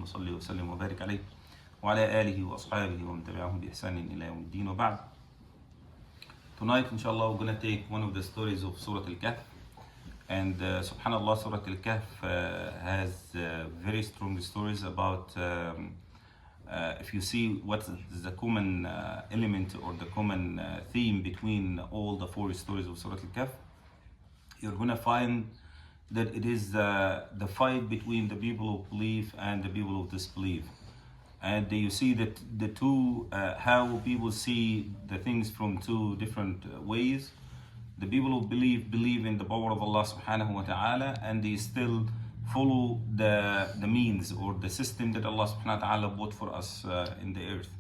اللهم صل وسلم وبارك عليه وعلى آله وأصحابه ومن تبعهم بإحسان إلى يوم الدين وبعد. Tonight, inshallah, we're going to take one of the stories of Surah al Kahf. And subhanallah, Surah al Kahf has very strong stories about, if you see what is the common element or the common theme between all the four stories of Surah al Kahf, you're going to find that it is the fight between the people of belief and the people of disbelief. And you see that the two, how people see the things from two different ways. The people who believe in the power of Allah subhanahu wa ta'ala, and they still follow the means or the system that Allah subhanahu wa ta'ala brought for us in the earth.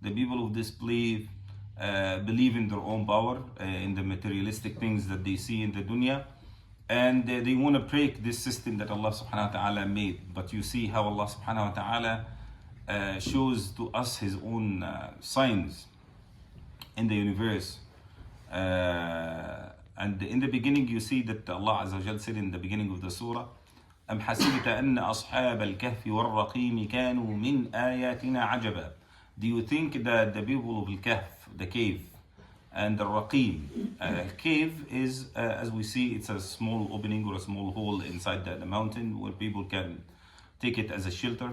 The people who disbelieve believe in their own power, in the materialistic things that they see in the dunya, and they want to break this system that Allah subhanahu wa ta'ala made. But you see how Allah subhanahu wa ta'ala shows to us His own signs in the universe. And in the beginning you see that Allah Azza wa Jal said in the beginning of the surah, أم حسبت أن أصحاب الكهف والرقيم كانوا من آياتنا عجبا. Do you think that the people of Al-Kahf, the cave, and the Raqim, cave is, as we see, it's a small opening or a small hole inside the mountain where people can take it as a shelter.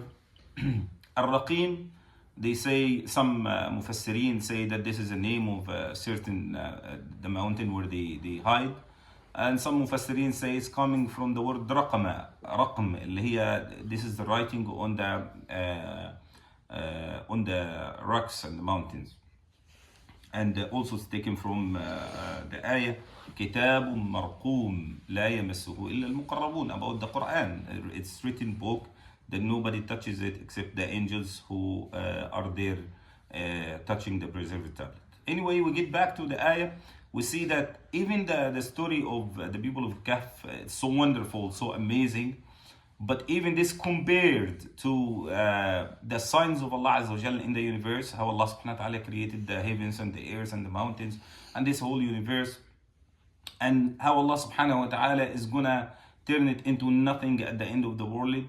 Al-Raqim, they say, some Mufassirin say that this is a name of a certain, the mountain where they hide. And some Mufassirin say it's coming from the word Raqma, Raqm, اللي هي, this is the writing on the rocks and the mountains. And also it's taken from the ayah, كتاب مرقوم لا يمسه إلا المقربون, about the Quran. It's written book that nobody touches it except the angels who are there touching the preserved tablet. Anyway, we get back to the ayah. We see that even the story of the people of Kahf, it's so wonderful, so amazing. But even this compared to the signs of Allah Azza wa Jal in the universe, how Allah subhanahu wa ta'ala created the heavens and the earth and the mountains and this whole universe, and how Allah subhanahu wa ta'ala is gonna turn it into nothing at the end of the world,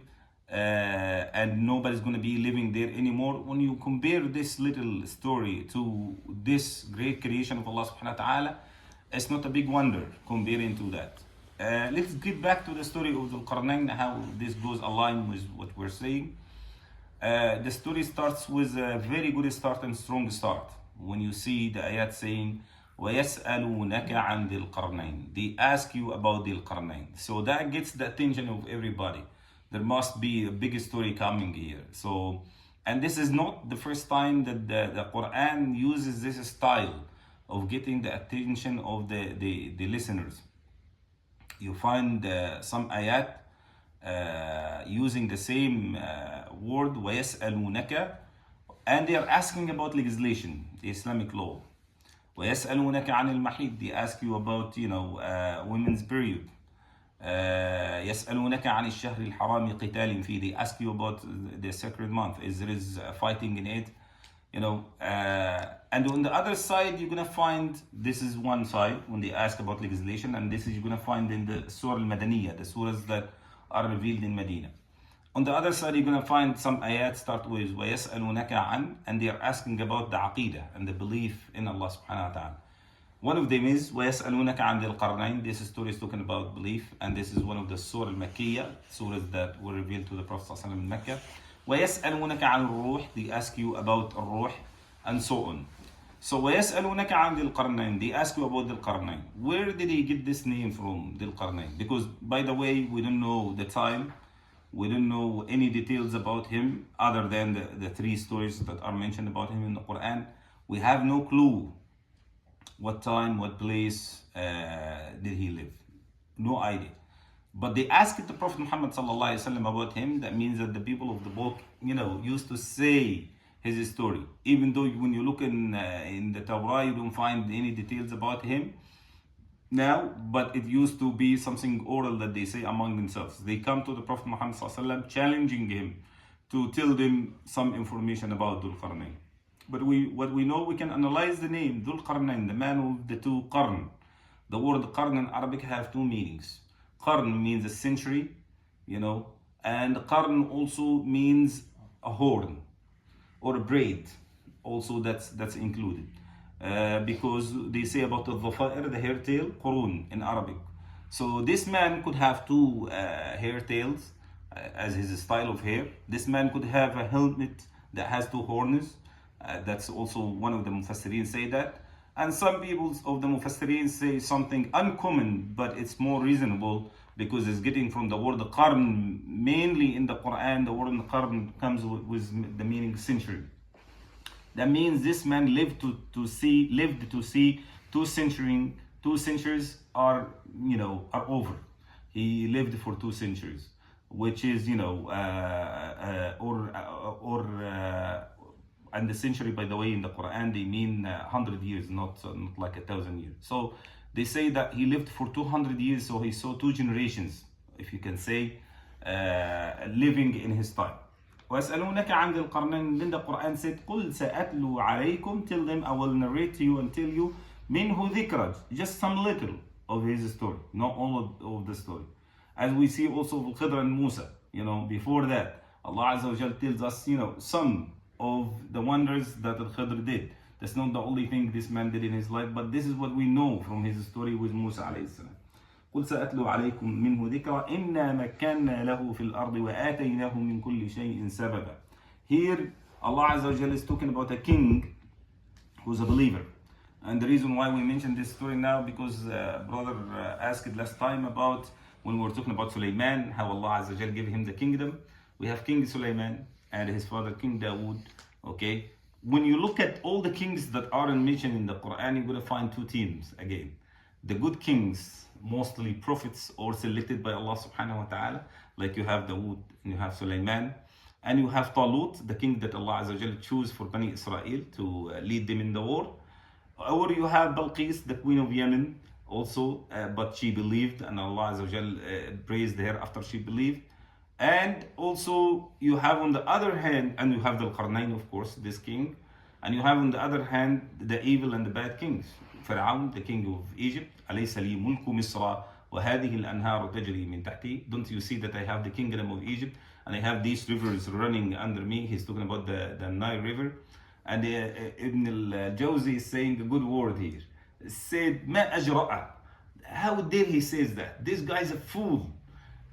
and nobody's going to be living there anymore. When you compare this little story to this great creation of Allah subhanahu wa ta'ala, it's not a big wonder comparing to that. Let's get back to the story of Zul Qarnayn, how this goes aligned with what we're saying. The story starts with a very good start and strong start. When you see the ayat saying, وَيَسْأَلُونَكَ عَنْ ذِي الْقَرْنَيْنِ, they ask you about Dhul Qarnayn. So that gets the attention of everybody. There must be a big story coming here. So, and this is not the first time that the Quran uses this style of getting the attention of the listeners. You find some ayat using the same word, وَيَسْأَلُونَكَ, and they are asking about legislation, the Islamic law. وَيَسْأَلُونَكَ عَنِ الْمَحِيض, they ask you about, women's period. يسألونك عن الشهر الحرام قتال فيه, they ask you about the sacred month, is there is fighting in it, and on the other side you're gonna find, this is one side when they ask about legislation, and this is you're gonna find in the Surah al-Madaniyah, the surahs that are revealed in Medina. On the other side you're gonna find some ayat start with وَيَسْأَلُونَكَ عَنْ, and they are asking about the aqidah and the belief in Allah subhanahu wa ta'ala. One of them is وَيَسْأَلُونَكَ عَنْ ذِي الْقَرْنَيْنِ. This story is talking about belief, and this is one of the Surah al-Makkiyah, surahs that were revealed to the Prophet ﷺ in Mecca. وَيَسْأَلُونَكَ عَنْ الرُّوحِ, they ask you about الروح, and so on. So وَيَسْأَلُونَكَ عَنْ ذِي الْقَرْنَيْنِ, they ask you about ذِي الْقَرْنَيْنِ. Where did he get this name from, ذِي الْقَرْنَيْنِ? Because, by the way, we don't know the time, we don't know any details about him other than the three stories that are mentioned about him in the Quran. We have no clue what time, what place did he live. No idea. But they asked the Prophet Muhammad sallallahu alaihi wasallam about him. That means that the people of the book, used to say his story. Even though when you look in the Torah, you don't find any details about him now, but it used to be something oral that they say among themselves. They come to the Prophet Muhammad sallallahu alaihi wasallam, challenging him to tell them some information about Dhul Qarnayn. But what we know, we can analyze the name Zul Qarnayn, the man of the two qarn. The word qarn in Arabic have two meanings. Qarn means a century, And qarn also means a horn or a braid. Also that's included. Because they say about the dhafair, the hair tail, qurun in Arabic. So this man could have two hair tails as his style of hair. This man could have a helmet that has two horns. That's also one of the mufassirin say that. And some people of the mufassirin say something uncommon, but it's more reasonable because it's getting from the word qarn. Mainly in the Quran, the word qarn comes with the meaning century. That means this man lived to see 2 centuries. 2 centuries are over. He lived for 2 centuries, which is and the century, by the way, in the Quran they mean 100 years, not like 1,000 years. So they say that he lived for 200 years, so he saw 2 generations, if you can say, living in his time. وَيَسْأَلُونَكَ عَنْ ذِي الْقَرْنَيْنِ. Then the Quran said, قُلْ سَأَتْلُو عَلَيْكُمْ. Tell them, I will narrate to you and tell you مِنْهُ ذِكْرًا, just some little of his story, not all of the story. As we see also with Khidr and Musa, before that, Allah Azza wa Jal tells us, some of the wonders that Khidr did. That's not the only thing this man did in his life, but this is what we know from his story with Musa alayhi salam. قل سأتلو عليكم منه ذكرا إنا مكنا له في الأرض وآتيناه من كل شيء سببا. Here Allah Azza wa Jalla is talking about a king who's a believer. And the reason why we mention this story now, because brother asked last time about when we were talking about Sulaiman, how Allah Azza wa Jalla gave him the kingdom. We have King Sulaiman and his father King Dawood. Okay, when you look at all the kings that are mentioned in the Quran, you're going to find 2 teams again. The good kings, mostly prophets or selected by Allah subhanahu wa ta'ala, like you have Dawood and you have Sulaiman, and you have Talut, the king that Allah Azza wa Jalla chose for Bani Israel to lead them in the war. Or you have Balqis, the queen of Yemen, also, but she believed, and Allah Azza wa Jalla praised her after she believed. And also you have on the other hand, and you have Zul Qarnayn, of course, this king, and you have on the other hand the evil and the bad kings. Pharaoh, the king of Egypt, أليس لي ملك مصر وهذه الأنهار تجري من تحتي. Don't you see that I have the kingdom of Egypt and I have these rivers running under me? He's talking about the Nile River. And Ibn al-Jawzi is saying a good word here. He said, ما أجرأ. How dare he says that? This guy is a fool.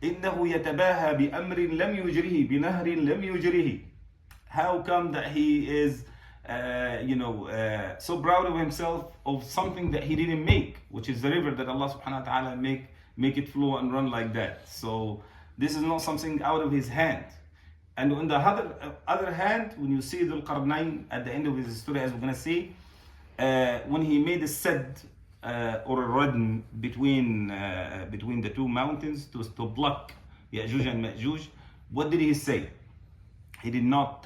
إنه يتباهى بأمر لم يجره بنهر لم يجره. How come that he is so proud of himself of something that he didn't make, which is the river that Allah subhanahu wa ta'ala make it flow and run like that. So this is not something out of his hand. And on the other hand, when you see Zul Qarnayn at the end of his story, as we're going to see, when he made a sed or a radn between the 2 mountains to block Ya'juj and Ma'juj, what did he say? He did not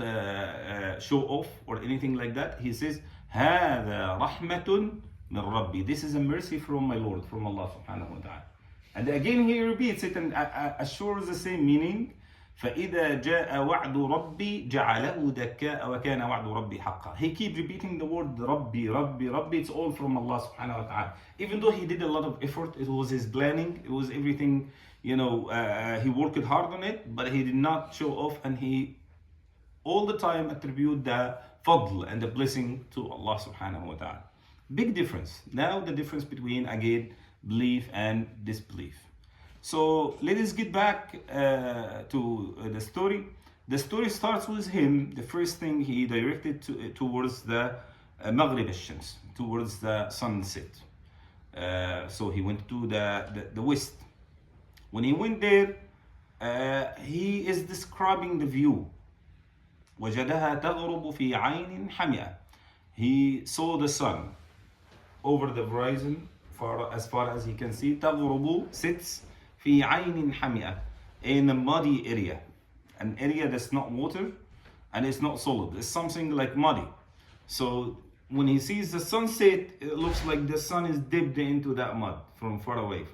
show off or anything like that. He says, هَذَا رَحْمَةٌ مِّن رَبِّي. This is a mercy from my Lord, from Allah subhanahu wa ta'ala. And again he repeats it and assures the same meaning. فَإِذَا جَاءَ وَعْدُ رَبِّي جَعَلَهُ دَكَّاءَ وَكَانَ وَعْدُ رَبِّي حَقًّا. He keeps repeating the word Rabbi, Rabbi, Rabbi. It's all from Allah subhanahu wa ta'ala. Even though he did a lot of effort, it was his planning, it was everything, he worked hard on it, but he did not show off, and he all the time attribute the fadl and the blessing to Allah subhanahu wa ta'ala. Big difference. Now the difference between, again, belief and disbelief. So let us get back to the story. The story starts with him. The first thing he directed towards the Maghrib al-Shams, towards the sunset. So he went to the west. When he went there, he is describing the view. وجدها تغرب في عين حمئة. He saw the sun over the horizon as far as he can see. تغرب sits في عين حمئة, in a muddy area, an area that's not water and it's not solid. It's something like muddy. So when he sees the sunset, it looks like the sun is dipped into that mud from far away,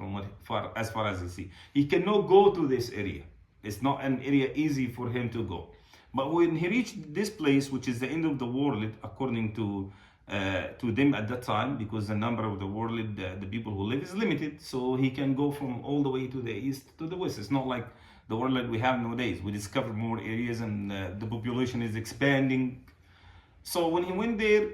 as far as he sees. He cannot go to this area. It's not an area easy for him to go. But when he reached this place, which is the end of the world, according to them at that time, because the number of the world, the people who live is limited, so he can go from all the way to the east to the west. It's not like the world that we have nowadays. We discover more areas and the population is expanding. So when he went there,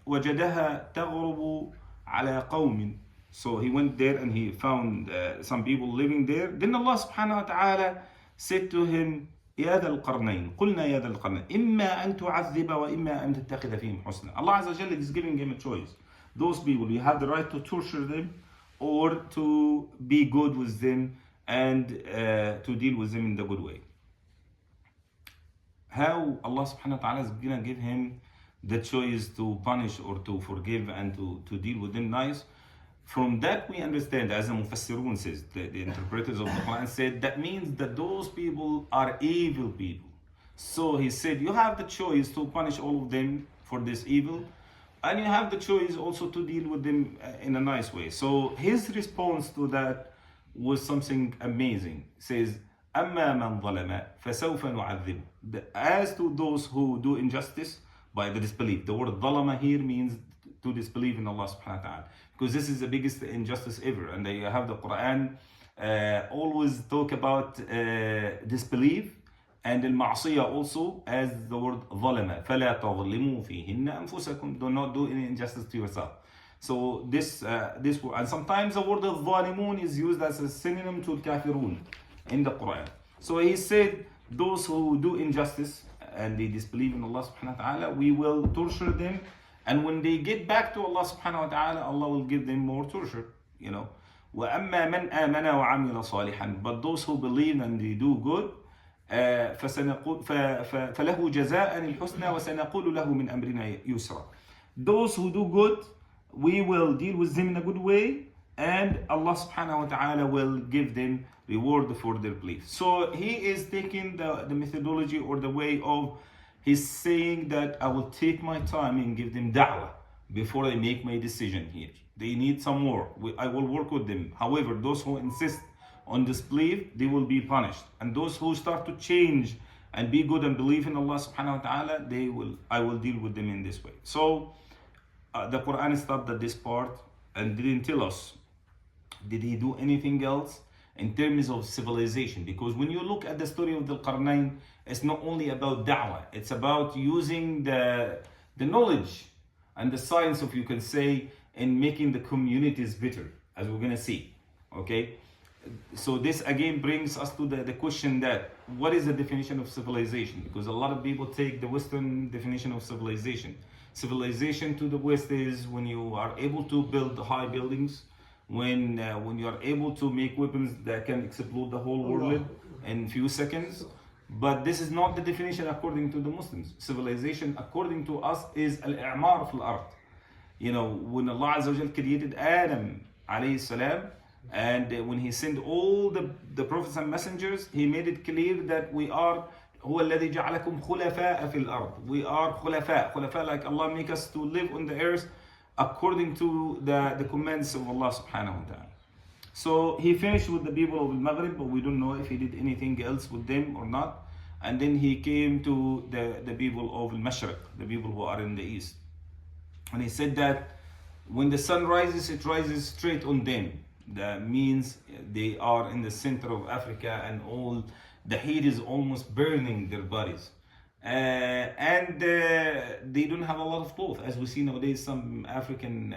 وجدها تغرب على قوم. So he went there and he found some people living there. Then Allah subhanahu wa ta'ala said to him, يا ذا القرنين قلنا يا ذا القرنين إما أن تعذب وإما أن تتخذ فيهم حسنا. Allah Azza wa Jalla is giving him a choice. Those people, you have the right to torture them or to be good with them and to deal with them in the good way. How Allah subhanahu wa ta'ala is going to give him the choice to punish or to forgive and to deal with them nice? From that we understand, as the Mufassirun says, the interpreters of the Quran said, that means that those people are evil people. So he said, you have the choice to punish all of them for this evil, and you have the choice also to deal with them in a nice way. So his response to that was something amazing. He says, أما من ظلم فسوف نعذبه. As to those who do injustice by the disbelief. The word ظلم here means to disbelieve in Allah subhanahu wa ta'ala, because this is the biggest injustice ever, and they have the Quran always talk about disbelief and al-ma'siyah also as the word ظلم فلا تظلموا فيهن أنفسكم. Do not do any injustice to yourself. So this word, and sometimes the word الظالمون is used as a synonym to al-kafirun in the Quran. So he said, those who do injustice and they disbelieve in Allah subhanahu wa ta'ala, we will torture them. And when they get back to Allah subhanahu wa ta'ala, Allah will give them more torture, you know. وَأَمَّا مَنْ آمَنَ وَعَمِلَ صَالِحًا. But those who believe and they do good, فَلَهُ جَزَاءً الْحُسْنَى وَسَنَقُولُ لَهُ مِنْ أَمْرِنَا يُسْرًا. Those who do good, we will deal with them in a good way, and Allah subhanahu wa ta'ala will give them reward for their belief. So he is taking the methodology or the way of, he's saying that I will take my time and give them da'wah before I make my decision here. They need some more. I will work with them. However, those who insist on disbelief, they will be punished. And those who start to change and be good and believe in Allah subhanahu wa ta'ala, I will deal with them in this way. So the Quran stopped at this part and didn't tell us, did he do anything else in terms of civilization? Because when you look at the story of Zul Qarnayn, it's not only about da'wah, it's about using the knowledge and the science of, you can say, in making the communities better, as we're going to see. Okay? So this again brings us to the question that, what is the definition of civilization? Because a lot of people take the Western definition of civilization. Civilization to the West is when you are able to build high buildings, when you are able to make weapons that can explode the whole world in few seconds. But this is not the definition according to the Muslims. Civilization, according to us, is al-i'mar fil ard. You know, when Allah Azza wa Jal created Adam alayhi salam, and when he sent all the prophets and messengers, he made it clear that we are هو الذي جعلكم خلفاء في الأرض. We are خلفاء, like Allah make us to live on the earth according to the commands of Allah subhanahu wa ta'ala. So he finished with the people of Maghrib, but we don't know if he did anything else with them or not. And then he came to the people of Mashriq, the people who are in the east. And he said that when the sun rises, it rises straight on them. That means they are in the center of Africa, and all the heat is almost burning their bodies. And they don't have a lot of clothes. As we see nowadays, some African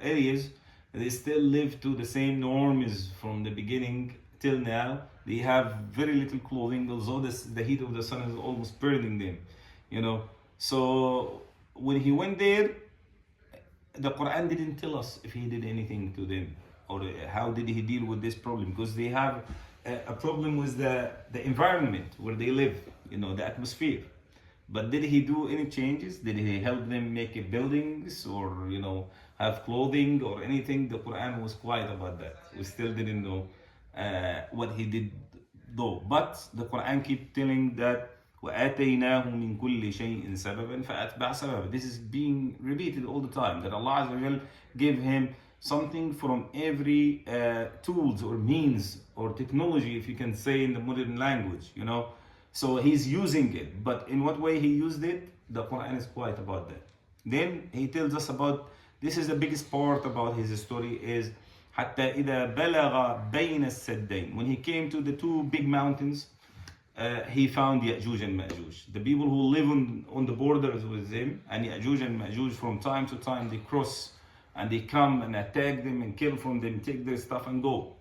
areas, they still live to the same norms from the beginning till now. They have very little clothing, although the heat of the sun is almost burning them, you know. So when he went there, the Quran didn't tell us if he did anything to them or how did he deal with this problem, because they have a problem with the environment where they live, you know, the atmosphere. But did he do any changes? Did he help them make buildings or, you know, have clothing or anything? The Quran was quiet about that. We still didn't know what he did though. But the Quran keep telling that وَآتَيْنَاهُ مِنْ كُلِّ شَيْءٍ سَبَبًا فَأَتْبَعَ سَبَبًا. This is being repeated all the time, that Allah Azza wa Jal gave him something from every tools or means or technology, if you can say in the modern language, you know. So he's using it, but in what way he used it, the Quran is quiet about that. Then he tells us about, this is the biggest part about his story, is حتى إذا بلغ بين السدين. When he came to the two big mountains, he found Ya'juj and Ma'juj. The people who live on the borders with him, and Ya'juj and Ma'juj from time to time they cross and they come and attack them and kill from them, take their stuff and go.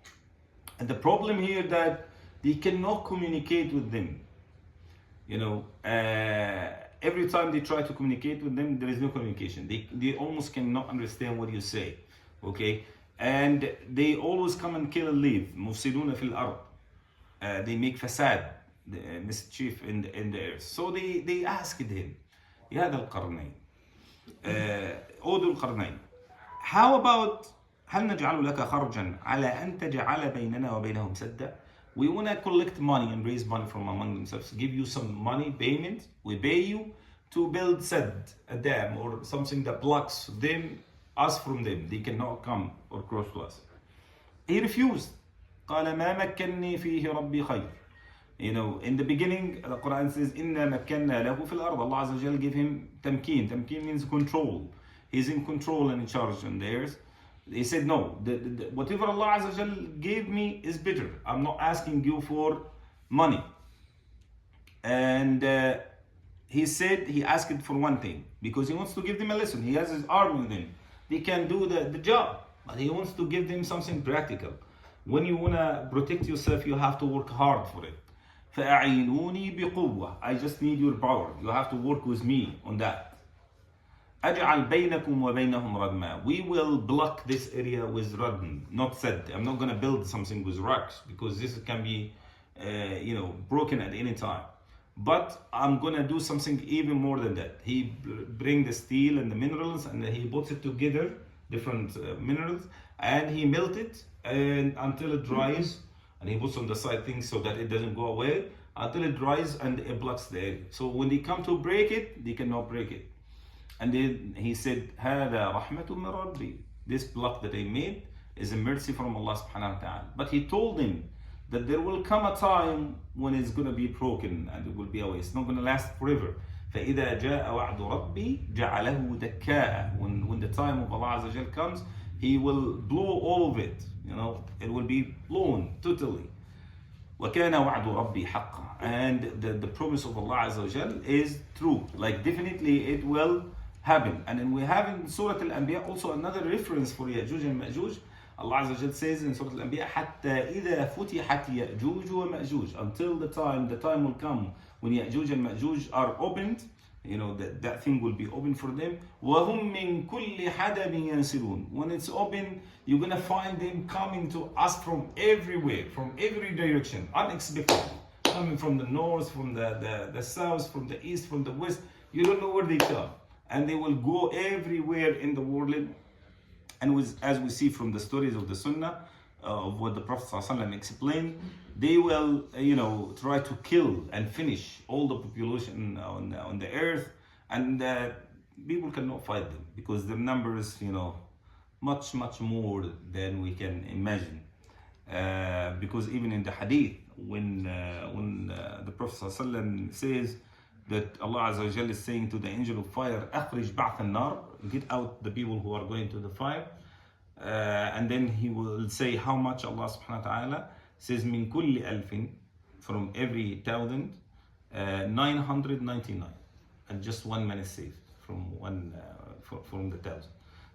And the problem here that they cannot communicate with them. Every time they try to communicate with them, there is no communication. They almost cannot understand what you say. Okay? And they always come and kill and leave. مفسدون في الأرض. They make fasad, mischief in the earth. So they asked him, يا ذا القرنين, O ذو القرنين, how about هل نجعل لك خرجا على أن تجعل بيننا وبينهم سدا? We want to collect money and raise money from among themselves, give you some money payment. We pay you to build sad, a dam or something that blocks us from them. They cannot come or cross to us. He refused. قال ما مكنني فيه ربي خير. In the beginning, the Quran says, إِنَّا مَكَّنَّا لَهُ فِي الْأَرْضِ. Allah Azza wa Jal gave him tamkeen. Tamkeen means control. He's in control and in charge on the earth. He said, no, whatever Allah Azza wa Jal gave me is better. I'm not asking you for money. And he said he asked for one thing, because he wants to give them a lesson. He has his army with him. They can do the job, but he wants to give them something practical. When you want to protect yourself, you have to work hard for it. فَأَعِينُونِي بِقُوَّةٍ. I just need your power. You have to work with me on that. أَجْعَلْ بَيْنَكُمْ وَبَيْنَهُمْ رَدْمًا. We will block this area with radm, not said. I'm not going to build something with rocks, because this can be broken at any time. But I'm going to do something even more than that. He bring the steel and the minerals, and he puts it together, different minerals, and he melt it until it dries, and he puts on the side things so that it doesn't go away until it dries and it blocks the area. So when they come to break it, they cannot break it. And then he said, هذا رحمة من ربي. This block that I made is a mercy from Allah subhanahu wa ta'ala. But he told him that there will come a time when it's going to be broken and it will be away. It's not going to last forever. فإذا جاء وعد ربي جعله دكاء. When the time of Allah Azza wa Jal comes, He will blow all of it. It will be blown totally. وَكَانَ وَعْدُ رَبِّي حَقًّا. And the promise of Allah Azza wa Jal is true. Like definitely it will happen. And then we have in Surah al Anbiya also another reference for Ya'juj and Ma'juj. Allah Azza wa Jal says in Surah al Anbiya, حَتَّى إِذَا فُتِحَتْ يَأْجُوجُ وَمَأْجُوجُ. Until the time will come when Ya'juj and Ma'juj are opened. That thing will be open for them. وَهُمْ مِنْ كُلِّ حَدَبٍ يَنْسِلُونَ. When it's open, you're going to find them coming to us from everywhere, from every direction, unexpected. Coming from the north, from the south, from the east, from the west. You don't know where they come. And they will go everywhere in the world. And as we see from the stories of the Sunnah, of what the Prophet ﷺ explained, they will, try to kill and finish all the population on the earth, and people cannot fight them because their number is, much more than we can imagine. Because even in the Hadith, when the Prophet ﷺ says that Allah Azza wa Jalla is saying to the angel of fire, أخرج بعث النار, get out the people who are going to the fire. And then he will say how much. Allah subhanahu wa ta'ala says min kulli alfin, from every 1,000, 999, and just one man is saved from the 1,000.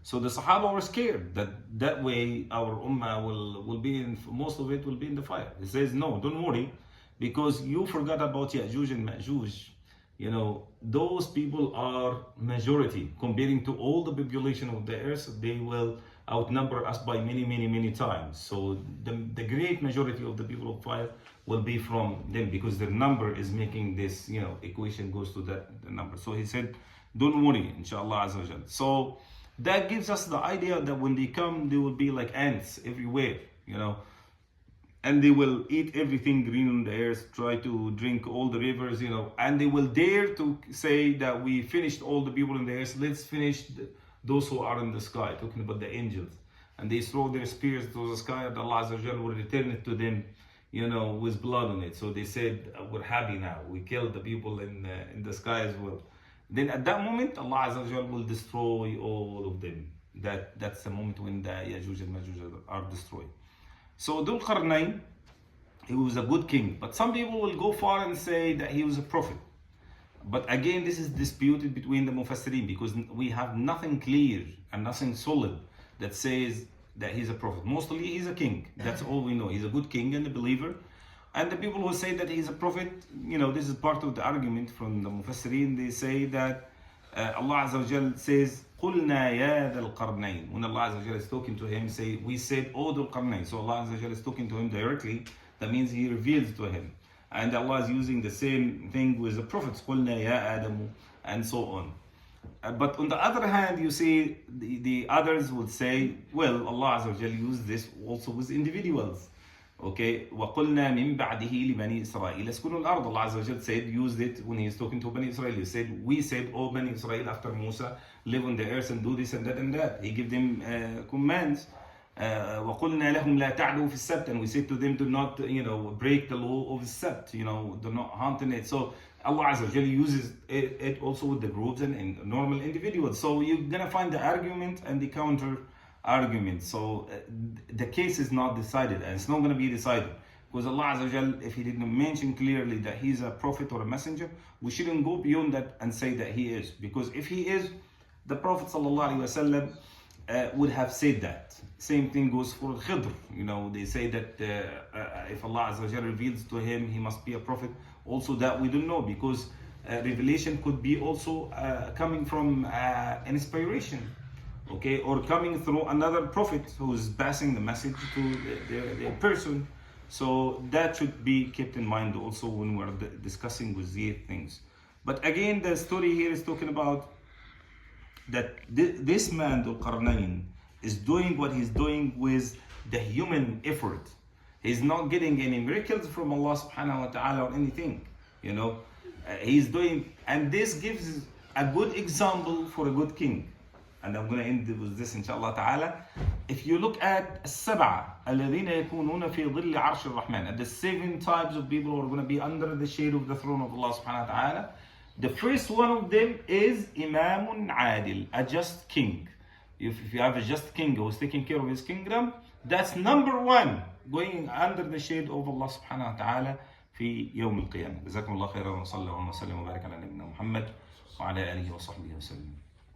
So the Sahaba were scared that way our ummah will be in, most of it will be in the fire. He says, no, don't worry, because you forgot about Ya'juj and Ma'juj. Those people are majority comparing to all the population of the earth. They will outnumber us by many times. So the great majority of the people of fire will be from them, because their number is making this equation goes to the number. So he said, don't worry, inshallah azza wa jal. So that gives us the idea that when they come, they will be like ants everywhere, and they will eat everything green on the earth, try to drink all the rivers, and they will dare to say that we finished all the people in the earth, let's finish those who are in the sky, talking about the angels. And they throw their spears to the sky, and Allah Azza wa Jalla will return it to them, with blood on it. So they said, we're happy now, we killed the people in the sky as well. Then at that moment, Allah Azza wa Jalla will destroy all of them. That's the moment when the Yajuj and Majuj are destroyed. So Zul Qarnayn, he was a good king, but some people will go far and say that he was a prophet. But again, this is disputed between the Mufassirin, because we have nothing clear and nothing solid that says that he's a prophet. Mostly he's a king. That's all we know. He's a good king and a believer. And the people who say that he's a prophet, this is part of the argument from the Mufassirin. They say that Allah Azza wa Jal says, قُلْنَا يَا ذَا الْقَرْنَيْن. When Allah Azza wa Jal is talking to him, say, we said, O Dhul Qarnayn. So Allah Azza wa Jal is talking to him directly. That means he reveals to him. And Allah is using the same thing with the prophets, قُلْنَا يَا آدَمُ, and so on. But on the other hand, you see, the others would say, well, Allah Azza wa Jal used this also with individuals. Okay, وَقُلْنَا مِن بَعْدِهِ لِبَنِي إِسْرَائِيلَ اسْكُنُوا الْأَرْض. Allah Azza wa Jal said, used it when he is talking to Bani Israel. He said, we said, oh Bani Israel, after Musa, live on the earth and do this and that and that. He gave them commands. وَقُلْنَا لَهُمْ لَا تَعْدُوا فِي السَّبْتِ. And we said to them, do not, break the law of the Sabt, do not hunt in it. So Allah Azza wa Jal uses it also with the groups and normal individuals. So you're gonna find the argument and the counter argument. So the case is not decided, and it's not gonna be decided. Because Allah Azza wa Jal, if He didn't mention clearly that He's a prophet or a messenger, we shouldn't go beyond that and say that He is. Because if He is, the Prophet ﷺ would have said that. Same thing goes for Khidr. They say that if Allah Azza wa Jal reveals to him, he must be a prophet. Also that we don't know, because revelation could be also coming from inspiration, okay, or coming through another prophet who's passing the message to the person. So that should be kept in mind also when we're discussing with these things. But again, the story here is talking about that this man, Dhul Qarnayn, is doing what he's doing with the human effort. He's not getting any miracles from Allah subhanahu wa ta'ala or anything. He's doing, and this gives a good example for a good king. And I'm going to end with this inshallah ta'ala. If you look at السبعة الذين يكونون في ظل عرش الرحمن, at the 7 types of people who are going to be under the shade of the throne of Allah subhanahu wa ta'ala, the first one of them is Imamun Adil, a just king. If you have a just king who is taking care of his kingdom, that's number 1, going under the shade of Allah subhanahu wa ta'ala في يوم القيامة. جزاكم الله خيرا وصلى الله وسلم وبارك على نبينا محمد وعلى آله وصحبه وسلم.